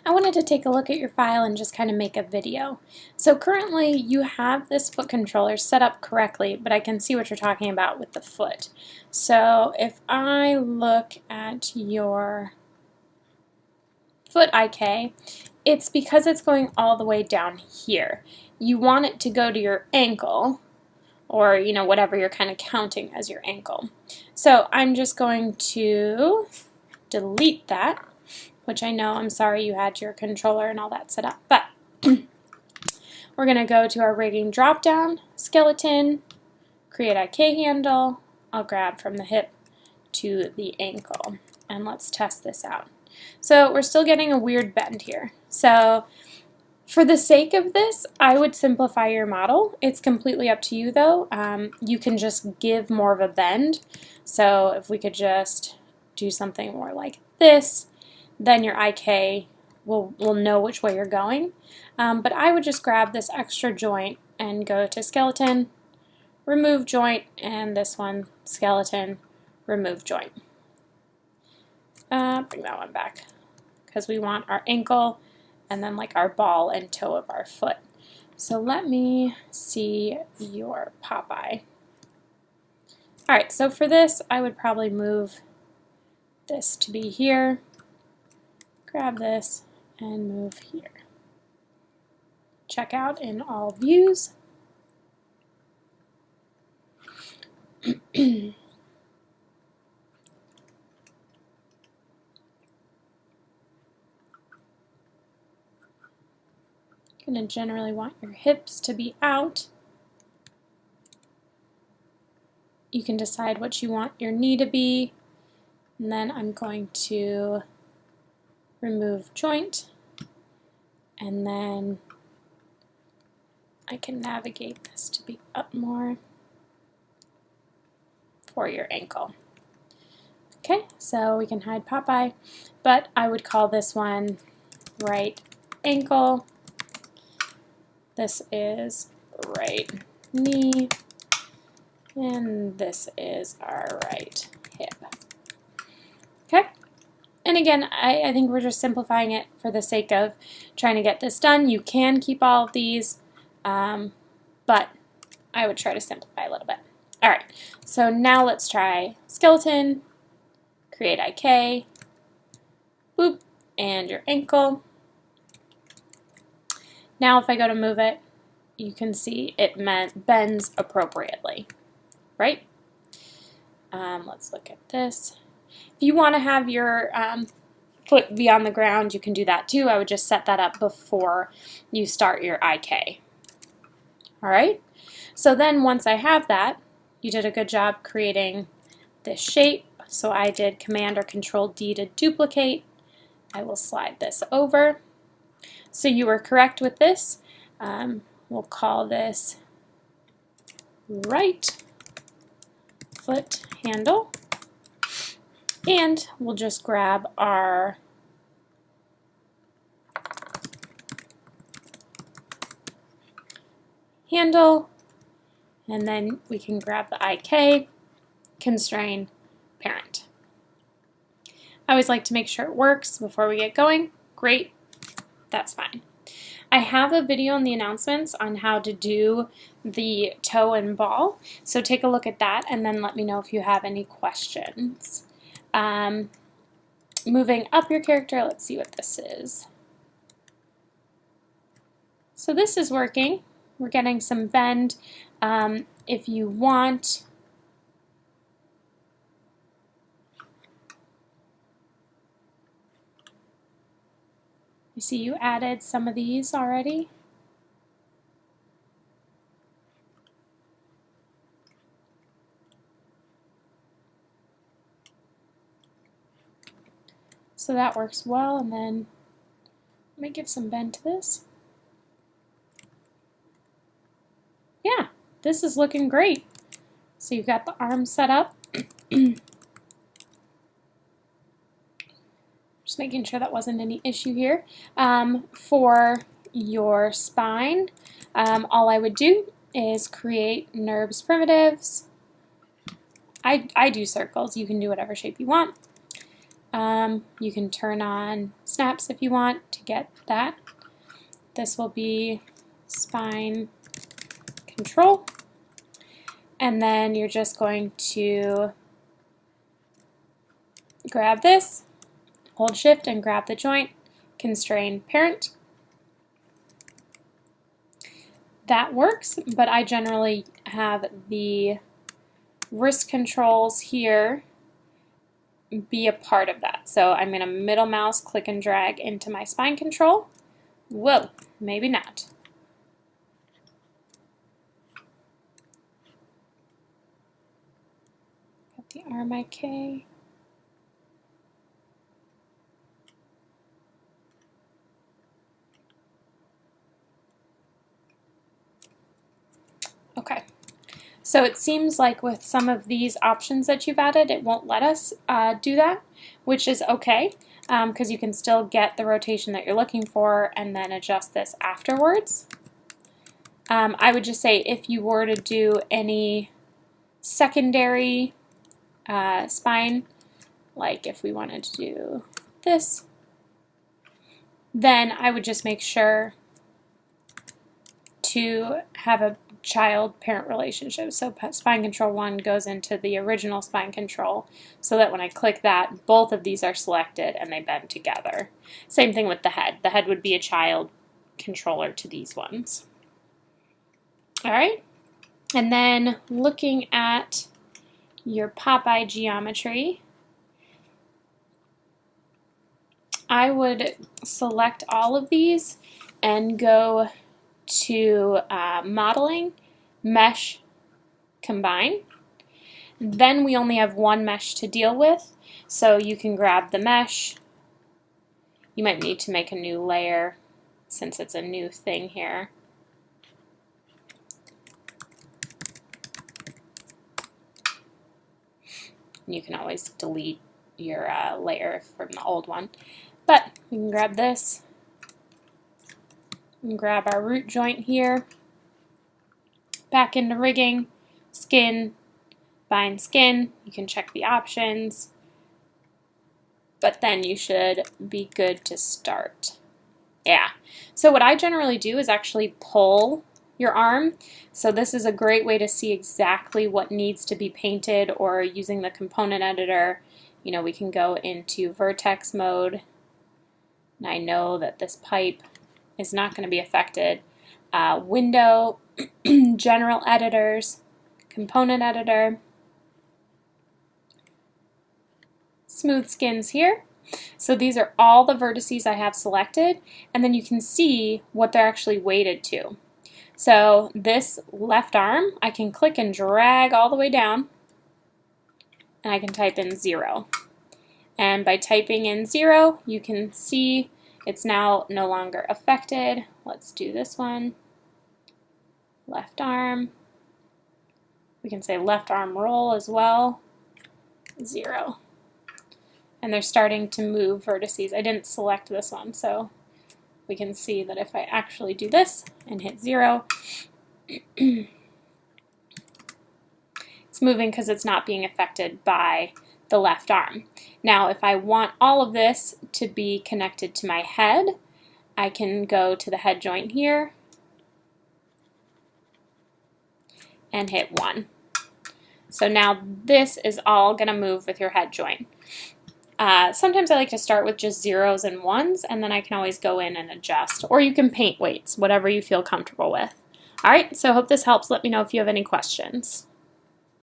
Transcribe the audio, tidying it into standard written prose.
I wanted to take a look at your file and just kind of make a video. So currently you have this foot controller set up correctly, but I can see what you're talking about with the foot. So if I look at your foot IK, it's because it's going all the way down here. You want it to go to your ankle, or whatever you're kind of counting as your ankle. So I'm just going to delete that, which I know, I'm sorry you had your controller and all that set up, but we're going to go to our rigging drop-down, skeleton, create IK handle. I'll grab from the hip to the ankle, and let's test this out. So we're still getting a weird bend here. So for the sake of this, I would simplify your model. It's completely up to you though. You can just give more of a bend. So if we could just do something more like this, then your IK will know which way you're going. But I would just grab this extra joint and go to skeleton, remove joint, and this one, skeleton, remove joint. Bring that one back because we want our ankle and then like our ball and toe of our foot. So let me see your Popeye. Alright, so for this I would probably move this to be here, grab this, and move here. Check out in all views. You're going to generally want your hips to be out. You can decide what you want your knee to be, and then I'm going to remove joint, and then I can navigate this to be up more for your ankle. Okay, so we can hide Popeye, but I would call this one right ankle. This is right knee, and this is our right hip. Okay, and again, I think we're just simplifying it for the sake of trying to get this done. You can keep all of these, but I would try to simplify a little bit. All right, so now let's try skeleton, create IK, boop, and your ankle. Now if I go to move it, you can see it bends appropriately, right? Let's look at this. If you want to have your foot be on the ground, you can do that too. I would just set that up before you start your IK. All right? So then once I have that, you did a good job creating this shape. So I did Command or Control D to duplicate. I will slide this over. So you were correct with this. We'll call this right foot handle. And we'll just grab our handle, and then we can grab the IK, constrain, parent. I always like to make sure it works before we get going. Great. That's fine. I have a video in the announcements on how to do the toe and ball, so take a look at that and then let me know if you have any questions. Moving up your character, let's see what this is. So this is working. We're getting some bend. If you want, you see you added some of these already. So that works well, and then let me give some bend to this. Yeah, this is looking great. So you've got the arms set up. Just making sure that wasn't any issue here. For your spine, all I would do is create NURBS primitives. I do circles. You can do whatever shape you want. You can turn on snaps if you want to get that. This will be spine control. And then you're just going to grab this, hold shift and grab the joint, constrain parent. That works, but I generally have the wrist controls here be a part of that. So I'm going to middle mouse, click and drag into my spine control. Whoa, maybe not. Got the RMIK. Okay. So it seems like with some of these options that you've added, it won't let us do that, which is okay, because you can still get the rotation that you're looking for and then adjust this afterwards. I would just say if you were to do any secondary spine, like if we wanted to do this, then I would just make sure to have a child-parent relationship. So spine control 1 goes into the original spine control so that when I click that, both of these are selected and they bend together. Same thing with the head. The head would be a child controller to these ones. All right, and then looking at your Popeye geometry, I would select all of these and go to modeling, mesh, combine. Then we only have one mesh to deal with, so you can grab the mesh. You might need to make a new layer since it's a new thing here. You can always delete your layer from the old one, but we can grab this and grab our root joint here, back into rigging, skin, bind skin. You can check the options, but then you should be good to start. Yeah, so what I generally do is actually pull your arm. So this is a great way to see exactly what needs to be painted, or using the component editor, you know, we can go into vertex mode, and I know that this pipe is not going to be affected. Window, general editors, component editor, smooth skins here. So these are all the vertices I have selected, and then you can see what they're actually weighted to. So this left arm, I can click and drag all the way down, and I can type in 0. And by typing in 0, you can see it's now no longer affected. Let's do this one. Left arm. We can say left arm roll as well. 0. And they're starting to move vertices. I didn't select this one, so we can see that if I actually do this and hit 0, it's moving because it's not being affected by the left arm. Now, if I want all of this to be connected to my head, I can go to the head joint here and hit 1. So now this is all going to move with your head joint. Sometimes I like to start with just 0s and 1s, and then I can always go in and adjust. Or you can paint weights, whatever you feel comfortable with. All right, so hope this helps. Let me know if you have any questions.